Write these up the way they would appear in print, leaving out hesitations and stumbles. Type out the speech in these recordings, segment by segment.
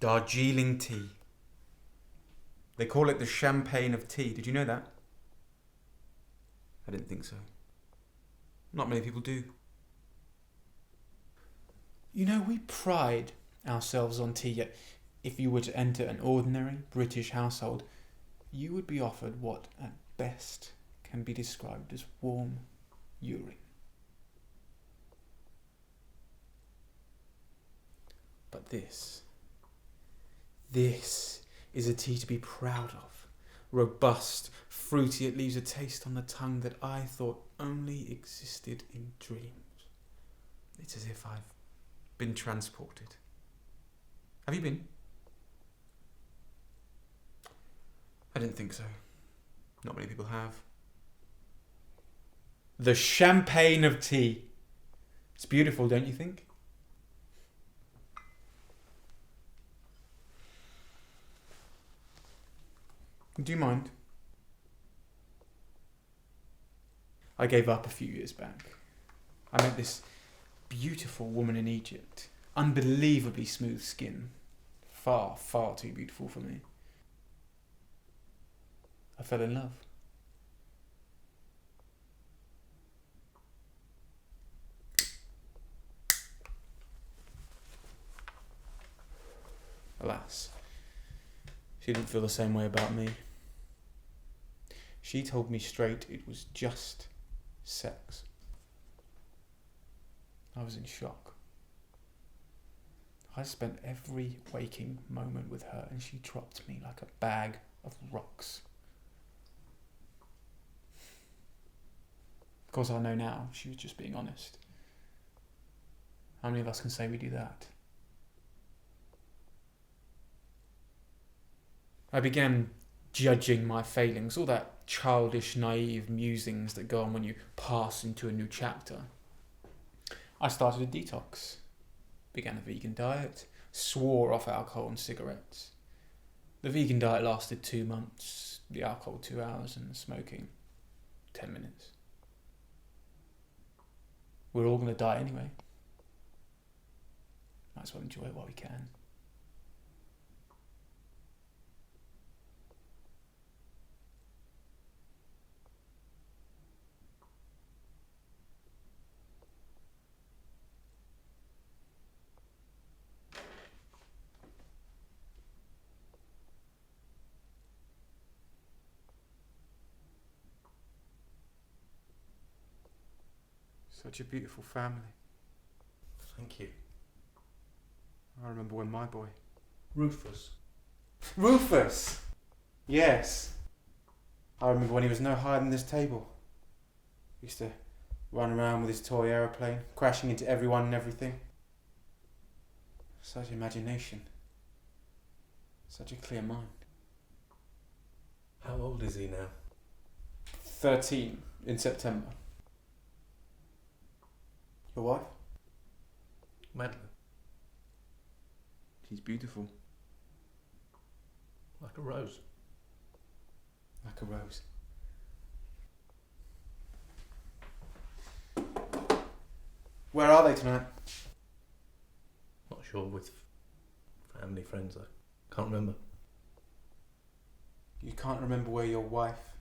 Darjeeling tea. They call it the champagne of tea. Did you know that? I didn't think so. Not many people do. You know, we pride ourselves on tea, yet if you were to enter an ordinary British household, you would be offered what at best can be described as warm urine. But this is a tea to be proud of. Robust, fruity, it leaves a taste on the tongue that I thought only existed in dreams. It's as if I've been transported. Have you been? I didn't think so. Not many people have. The champagne of tea. It's beautiful, don't you think? Do you mind? I gave up a few years back. I met this beautiful woman in Egypt. Unbelievably smooth skin. Far, far too beautiful for me. I fell in love. Alas, she didn't feel the same way about me. She told me straight it was just sex. I was in shock. I spent every waking moment with her and she dropped me like a bag of rocks. Of course I know now she was just being honest. How many of us can say we do that? I began judging my failings, all that childish, naive musings that go on when you pass into a new chapter. I started a detox, began a vegan diet, swore off alcohol and cigarettes. The vegan diet lasted 2 months, the alcohol 2 hours and the smoking 10 minutes. We're all going to die anyway. Might as well enjoy it while we can. Such a beautiful family. Thank you. I remember when my boy... Rufus. Rufus! Yes. I remember when he was no higher than this table. He used to run around with his toy aeroplane, crashing into everyone and everything. Such imagination. Such a clear mind. How old is he now? 13 in September. Your wife? Madeline. She's beautiful. Like a rose. Like a rose. Where are they tonight? Not sure, with family, friends. I can't remember. You can't remember where your wife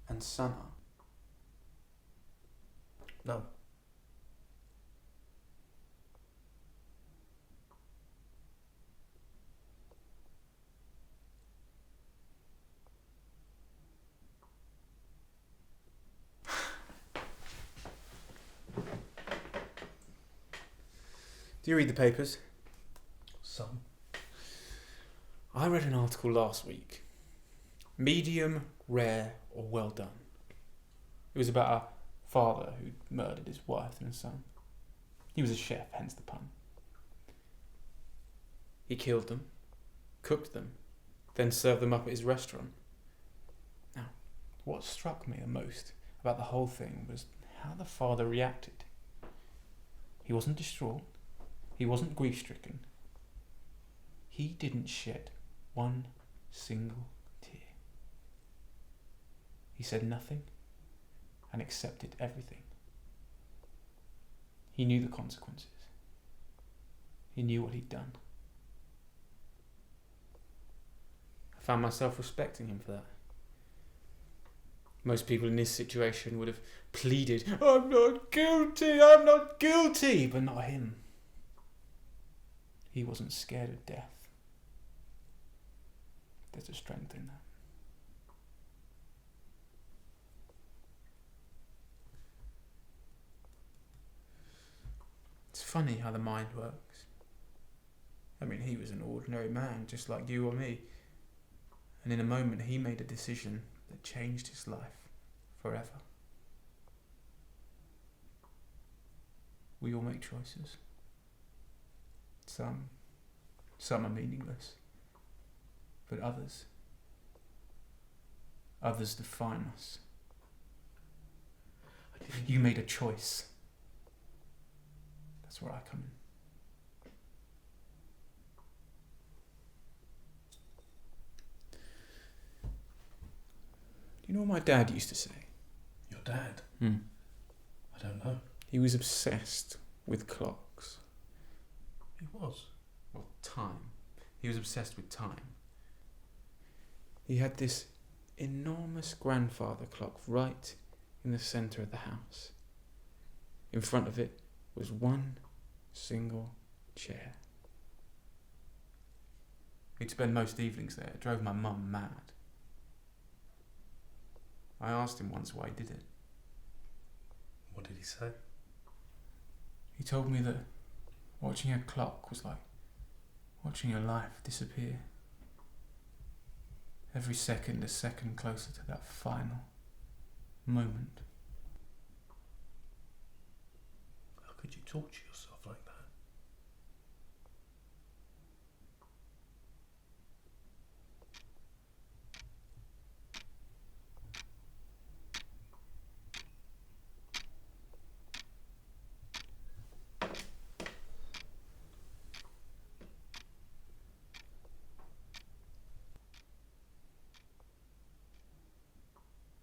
and son are? No. Do you read the papers? Some. I read an article last week. Medium, rare, or well done. It was about a father who murdered his wife and son. He was a chef, hence the pun. He killed them, cooked them, then served them up at his restaurant. Now, what struck me the most about the whole thing was how the father reacted. He wasn't distraught. He wasn't grief-stricken. He didn't shed one single tear. He said nothing and accepted everything. He knew the consequences. He knew what he'd done. found myself respecting him for that. Most people in this situation would have pleaded, I'm not guilty, but not him. He wasn't scared of death. There's a strength in that. It's funny how the mind works. I mean, he was an ordinary man, just like you or me. And in a moment, he made a decision that changed his life forever. We all make choices. Some are meaningless. But others define us. You made a choice. That's where I come in. Do you know what my dad used to say? Your dad? I don't know. He was obsessed with clocks. He was? Well, time. He was obsessed with time. He had this enormous grandfather clock right in the centre of the house. In front of it was one single chair. He'd spend most evenings there. It drove my mum mad. I asked him once why he did it. What did he say? He told me that watching a clock was like watching your life disappear. Every second a second closer to that final moment. How could you torture yourself like that?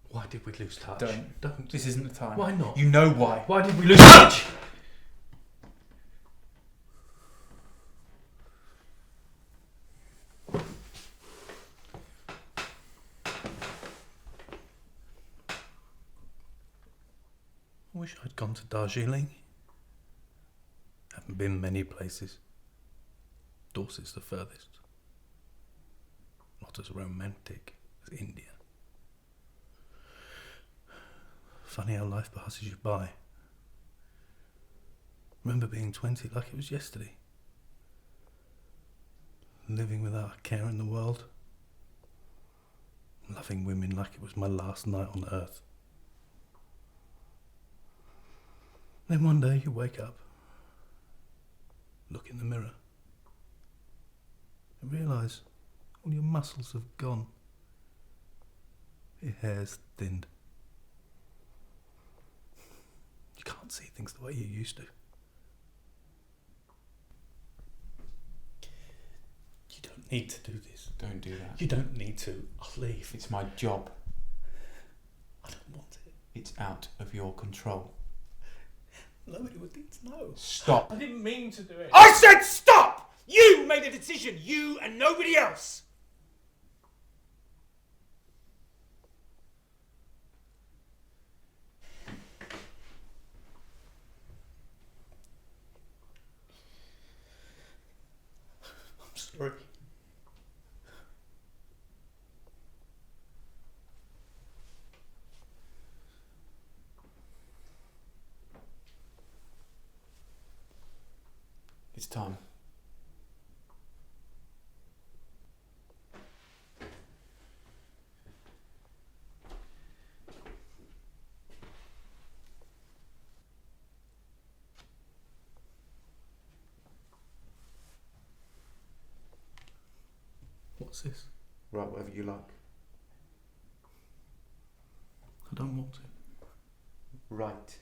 Why did we lose touch? Don't. This isn't the time. Why not? You know why. Why did we lose touch? I wish I'd gone to Darjeeling. Haven't been many places. Dorset's the furthest. Not as romantic as India. Funny how life passes you by. Remember being 20 like it was yesterday. Living without a care in the world. Loving women like it was my last night on earth. Then one day you wake up, look in the mirror, and realise all your muscles have gone. Your hair's thinned. You can't see things the way you used to. You don't need to do this. Don't do that. You don't need to. I'll leave. It's my job. I don't want it. It's out of your control. Nobody would need to know. Stop. I didn't mean to do it. I said stop! You made a decision. You and nobody else. I'm sorry. It's time. What's this? Write whatever you like. I don't want to. Write.